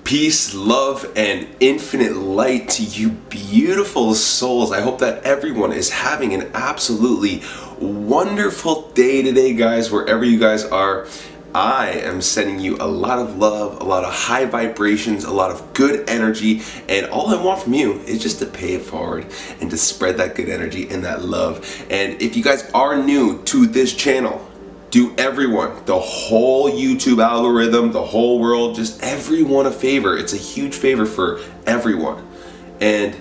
Peace, love, and infinite light to you beautiful souls. I hope that everyone is having an absolutely wonderful day today, guys, wherever you guys are. I am sending you a lot of love, a lot of high vibrations, a lot of good energy, and all I want from you is just to pay it forward and to spread that good energy and that love. And if you guys are new to this channel, do everyone, the whole YouTube algorithm, the whole world, just everyone a favor. It's a huge favor for everyone. And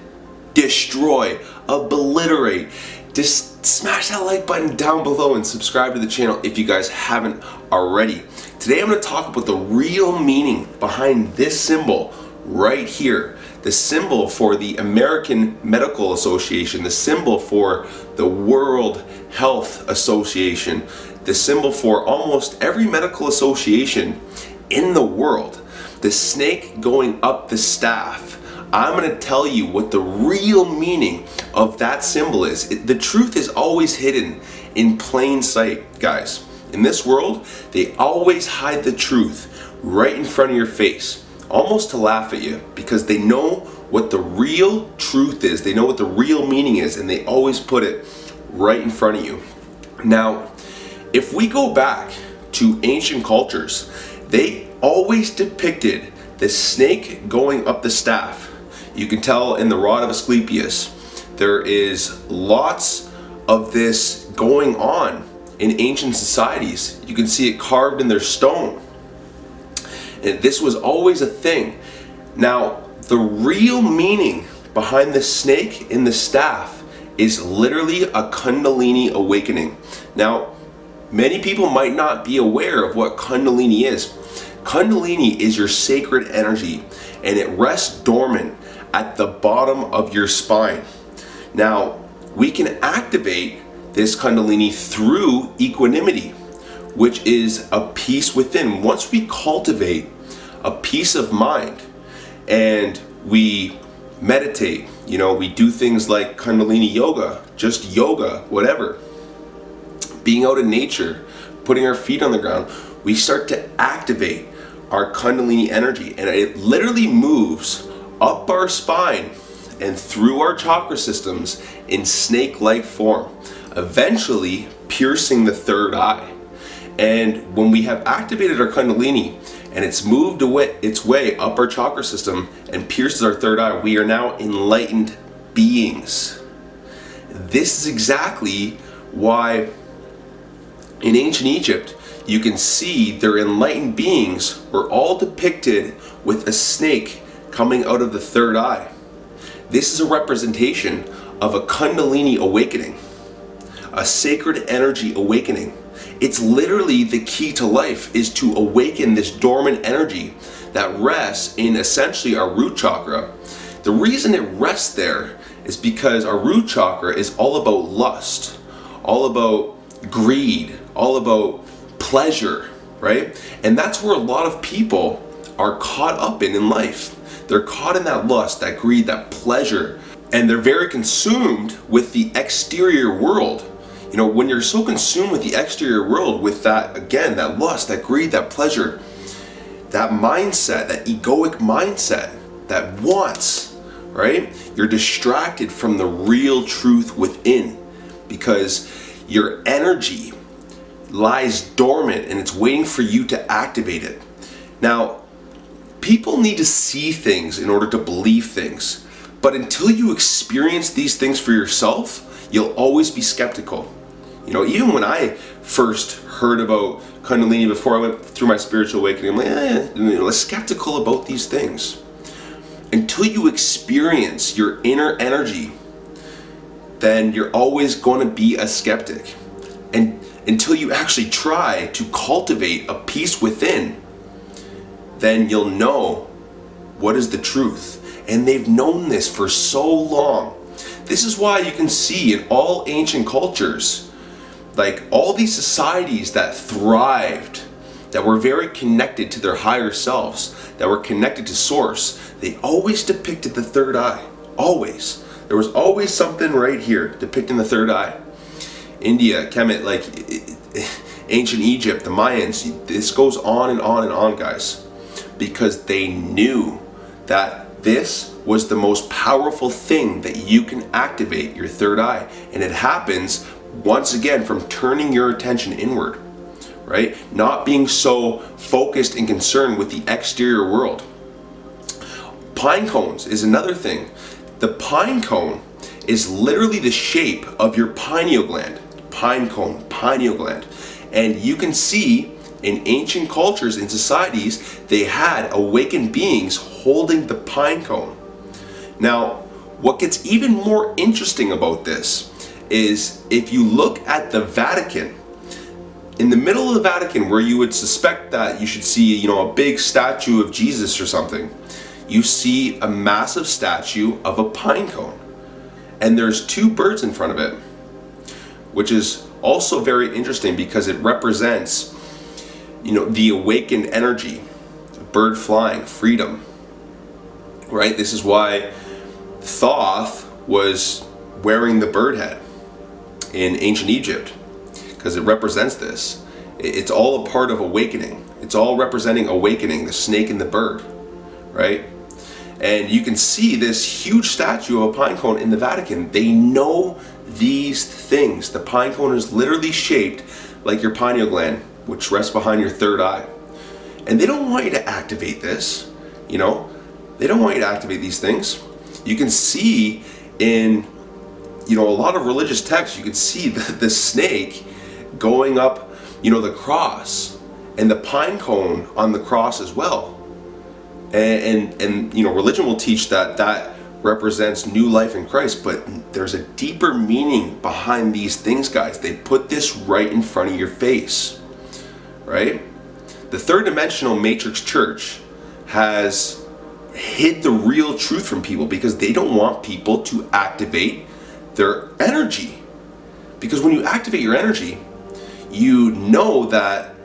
destroy, obliterate, just smash that like button down below and subscribe to the channel if you guys haven't already. Today I'm going to talk about the real meaning behind this symbol right here. The symbol for the American Medical Association, the symbol for the World Health Association, the symbol for almost every medical association in the world. The snake going up the staff. I'm going to tell you what the real meaning of that symbol is. The truth is always hidden in plain sight, guys. In this world, they always hide the truth right in front of your face, almost to laugh at you, because they know what the real truth is. They know what the real meaning is, and they always put it right in front of you. Now, if we go back to ancient cultures, they always depicted the snake going up the staff. You can tell in the rod of Asclepius, there is lots of this going on in ancient societies. You can see it carved in their stone. And this was always a thing. Now, the real meaning behind the snake in the staff is literally a Kundalini Awakening. Now, many people might not be aware of what Kundalini is. Kundalini is your sacred energy, and it rests dormant at the bottom of your spine. Now, we can activate this Kundalini through equanimity, which is a peace within. Once we cultivate a peace of mind and we meditate, we do things like Kundalini yoga, just yoga, whatever, being out in nature, putting our feet on the ground, we start to activate our Kundalini energy, and it literally moves up our spine and through our chakra systems in snake-like form, eventually piercing the third eye. And when we have activated our Kundalini and it's moved its way up our chakra system and pierces our third eye, we are now enlightened beings. This is exactly why in ancient Egypt, you can see their enlightened beings were all depicted with a snake coming out of the third eye. This is a representation of a Kundalini awakening, a sacred energy awakening. It's literally the key to life, is to awaken this dormant energy that rests in essentially our root chakra. The reason it rests there is because our root chakra is all about lust, all about greed, all about pleasure, right? And that's where a lot of people are caught up in life. They're caught in that lust, that greed, that pleasure, and they're very consumed with the exterior world. When you're so consumed with the exterior world, with that, again, that lust, that greed, that pleasure, that mindset, that egoic mindset, that wants, right? You're distracted from the real truth within, because your energy lies dormant and it's waiting for you to activate it. Now, people need to see things in order to believe things, but until you experience these things for yourself, you'll always be skeptical. Even when I first heard about Kundalini, before I went through my spiritual awakening, I'm like, skeptical about these things. Until you experience your inner energy, then you're always going to be a skeptic. And until you actually try to cultivate a peace within, then you'll know what is the truth. And they've known this for so long. This is why you can see in all ancient cultures, like all these societies that thrived, that were very connected to their higher selves, that were connected to source, they always depicted the third eye. Always. There was always something right here depicting the third eye. India, Kemet, like ancient Egypt, the Mayans, this goes on and on and on, guys. because they knew that this was the most powerful thing that you can activate, your third eye. And it happens, once again, from turning your attention inward, right? Not being so focused and concerned with the exterior world. Pine cones is another thing. The pine cone is literally the shape of your pineal gland. Pine cone, pineal gland. And you can see in ancient cultures and societies, they had awakened beings holding the pine cone. Now, what gets even more interesting about this is if you look at the Vatican, in the middle of the Vatican, where you would suspect that you should see, a big statue of Jesus or something, you see a massive statue of a pine cone. And there's two birds in front of it, which is also very interesting because it represents, the awakened energy, bird flying, freedom, right? This is why Thoth was wearing the bird head in ancient Egypt, because it represents this. It's all a part of awakening. It's all representing awakening, the snake and the bird, right? And you can see this huge statue of a pine cone in the Vatican. They know these things. The pine cone is literally shaped like your pineal gland, which rests behind your third eye. And they don't want you to activate this, They don't want you to activate these things. You can see in, a lot of religious texts, you can see the snake going up, the cross, and the pine cone on the cross as well. And religion will teach that represents new life in Christ, but there's a deeper meaning behind these things, guys. They put this right in front of your face, right? The third dimensional matrix church has hid the real truth from people because they don't want people to activate their energy. Because when you activate your energy, you know that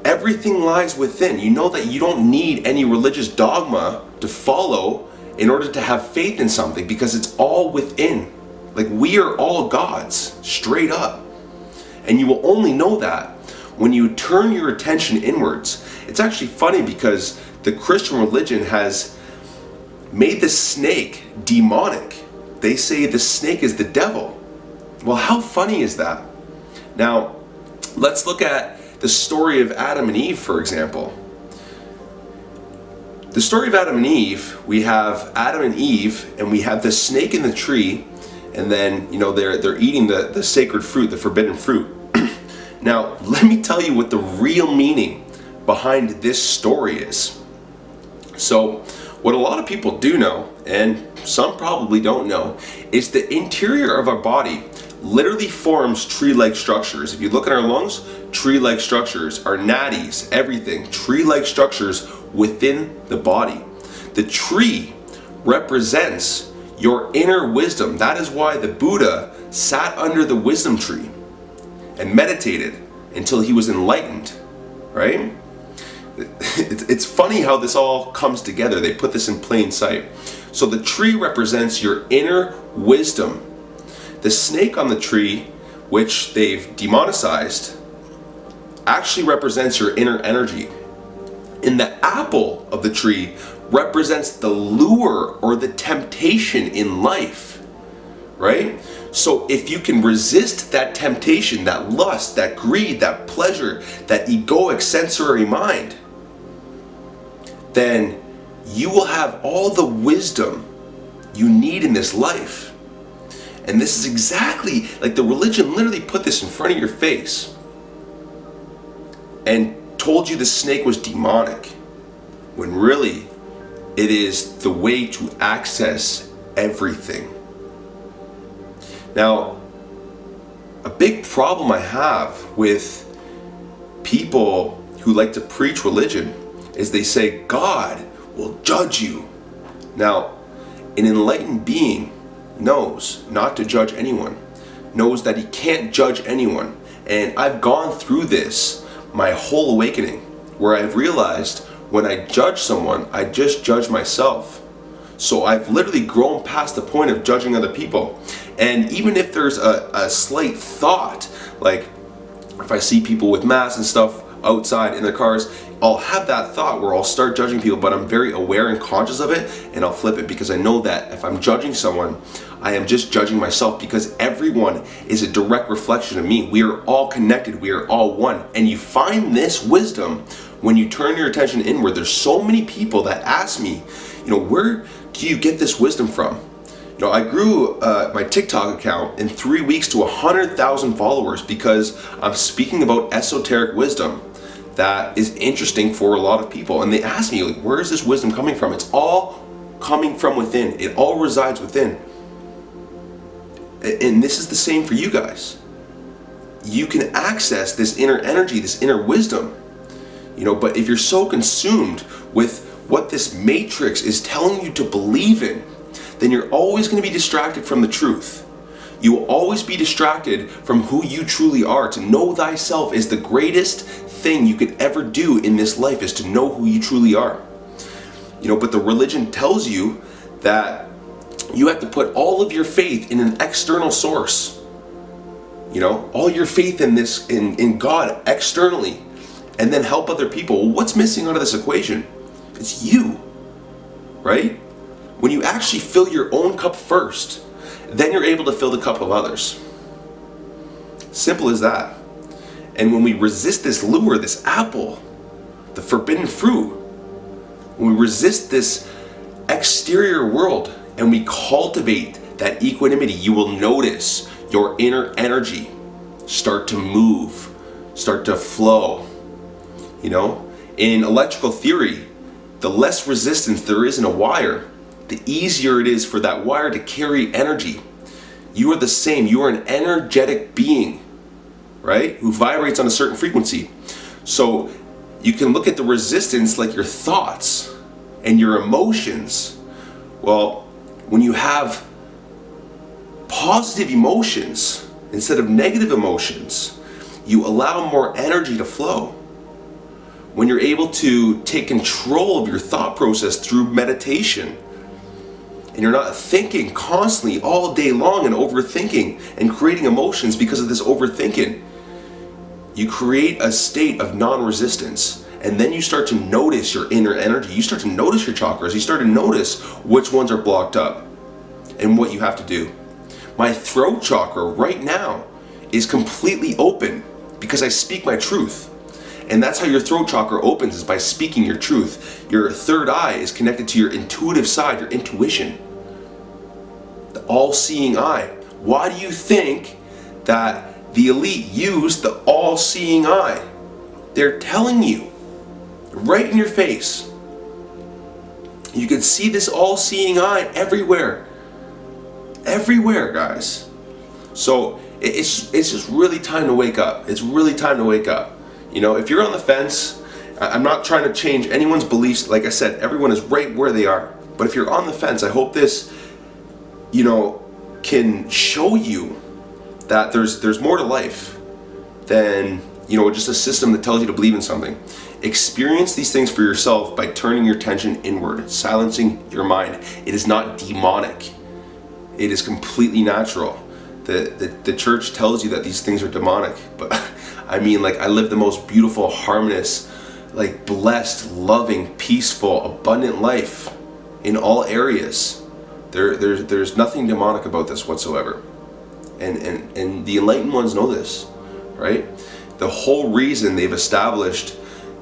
everything lies within. You know that you don't need any religious dogma to follow in order to have faith in something, because it's all within. Like, we are all gods, straight up. And you will only know that when you turn your attention inwards. It's actually funny because the Christian religion has made the snake demonic. They say the snake is the devil. Well, how funny is that? Now, let's look at the story of Adam and Eve, for example. The story of Adam and Eve, we have Adam and Eve, and we have the snake in the tree, and then, they're eating the sacred fruit, the forbidden fruit. Now, let me tell you what the real meaning behind this story is. So, what a lot of people do know, and some probably don't know, is the interior of our body literally forms tree-like structures. If you look at our lungs, tree-like structures, our nadis, everything, tree-like structures within the body. The tree represents your inner wisdom. That is why the Buddha sat under the wisdom tree and meditated until he was enlightened, right? It's funny how this all comes together. They put this in plain sight. So the tree represents your inner wisdom. The snake on the tree, which they've demonicized, actually represents your inner energy. And the apple of the tree represents the lure or the temptation in life, right? So if you can resist that temptation, that lust, that greed, that pleasure, that egoic sensory mind, then you will have all the wisdom you need in this life. And this is exactly, like, the religion literally put this in front of your face and told you the snake was demonic, when really it is the way to access everything. Now, a big problem I have with people who like to preach religion is they say God will judge you. Now, an enlightened being knows not to judge anyone, knows that he can't judge anyone. And I've gone through this my whole awakening, where I've realized when I judge someone, I just judge myself. So I've literally grown past the point of judging other people. And even if there's a slight thought, like if I see people with masks and stuff outside in their cars, I'll have that thought where I'll start judging people, but I'm very aware and conscious of it, and I'll flip it, because I know that if I'm judging someone, I am just judging myself, because everyone is a direct reflection of me. We are all connected, we are all one. And you find this wisdom when you turn your attention inward. There's so many people that ask me, where do you get this wisdom from? I grew my TikTok account in 3 weeks to 100,000 followers because I'm speaking about esoteric wisdom that is interesting for a lot of people. And they ask me, like, where is this wisdom coming from? It's all coming from within. It all resides within. And this is the same for you guys. You can access this inner energy, this inner wisdom, but if you're so consumed with what this matrix is telling you to believe in, then you're always going to be distracted from the truth. You will always be distracted from who you truly are. To know thyself is the greatest thing you could ever do in this life, is to know who you truly are. But the religion tells you that you have to put all of your faith in an external source. All your faith in God externally, and then help other people. Well, what's missing out of this equation? It's you, right? When you actually fill your own cup first, then you're able to fill the cup of others. Simple as that. And when we resist this lure, this apple, the forbidden fruit, when we resist this exterior world and we cultivate that equanimity, you will notice your inner energy start to move, start to flow. In electrical theory, the less resistance there is in a wire, the easier it is for that wire to carry energy. You are the same. You are an energetic being, right? Who vibrates on a certain frequency. So you can look at the resistance like your thoughts and your emotions. Well, when you have positive emotions instead of negative emotions, you allow more energy to flow. When you're able to take control of your thought process through meditation, and you're not thinking constantly all day long and overthinking and creating emotions because of this overthinking, you create a state of non-resistance. And then you start to notice your inner energy. You start to notice your chakras. You start to notice which ones are blocked up and what you have to do. My throat chakra right now is completely open because I speak my truth. And that's how your throat chakra opens, is by speaking your truth. Your third eye is connected to your intuitive side, your intuition. The all-seeing eye. Why do you think that the elite use the all-seeing eye? They're telling you right in your face. You can see this all-seeing eye everywhere. Everywhere, guys. So it's just really time to wake up. It's really time to wake up. If you're on the fence, I'm not trying to change anyone's beliefs. Like I said, everyone is right where they are. But if you're on the fence, I hope this, can show you that there's more to life than, just a system that tells you to believe in something. Experience these things for yourself by turning your attention inward, silencing your mind. It is not demonic. It is completely natural. The church tells you that these things are demonic, but I mean, like, I live the most beautiful, harmonious, like, blessed, loving, peaceful, abundant life in all areas. There's nothing demonic about this whatsoever. And the enlightened ones know this, right? The whole reason they've established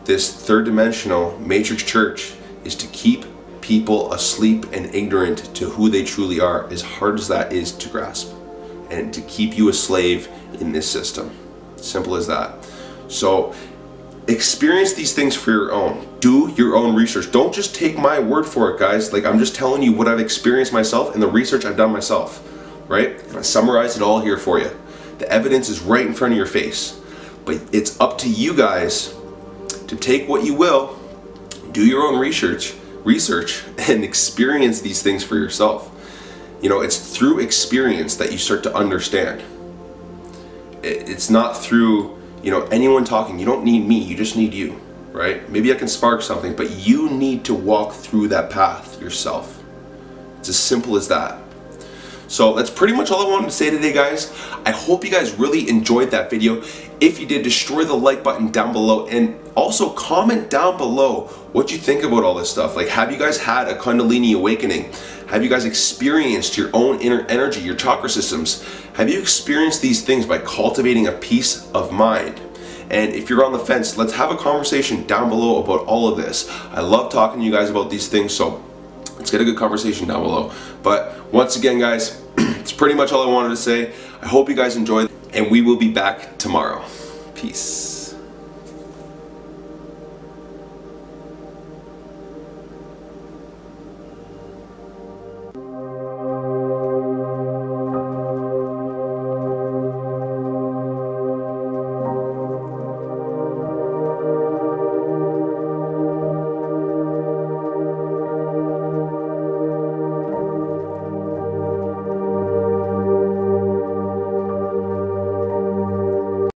this third dimensional matrix church is to keep people asleep and ignorant to who they truly are, as hard as that is to grasp, and to keep you a slave in this system. Simple as that. So experience these things for your own. Do your own research. Don't just take my word for it, guys. Like, I'm just telling you what I've experienced myself and the research I've done myself, right? And I summarized it all here for you. The evidence is right in front of your face. But it's up to you guys to take what you will, do your own research, and experience these things for yourself. It's through experience that you start to understand. It's not through, anyone talking. You don't need me, you just need you, right? Maybe I can spark something, but you need to walk through that path yourself. It's as simple as that. So that's pretty much all I wanted to say today, guys. I hope you guys really enjoyed that video. If you did, destroy the like button down below, and also comment down below what you think about all this stuff. Like, have you guys had a Kundalini awakening? Have you guys experienced your own inner energy, your chakra systems? Have you experienced these things by cultivating a peace of mind? And if you're on the fence, let's have a conversation down below about all of this. I love talking to you guys about these things, so let's get a good conversation down below. But once again, guys, it's pretty much all I wanted to say. I hope you guys enjoyed, and we will be back tomorrow. Peace.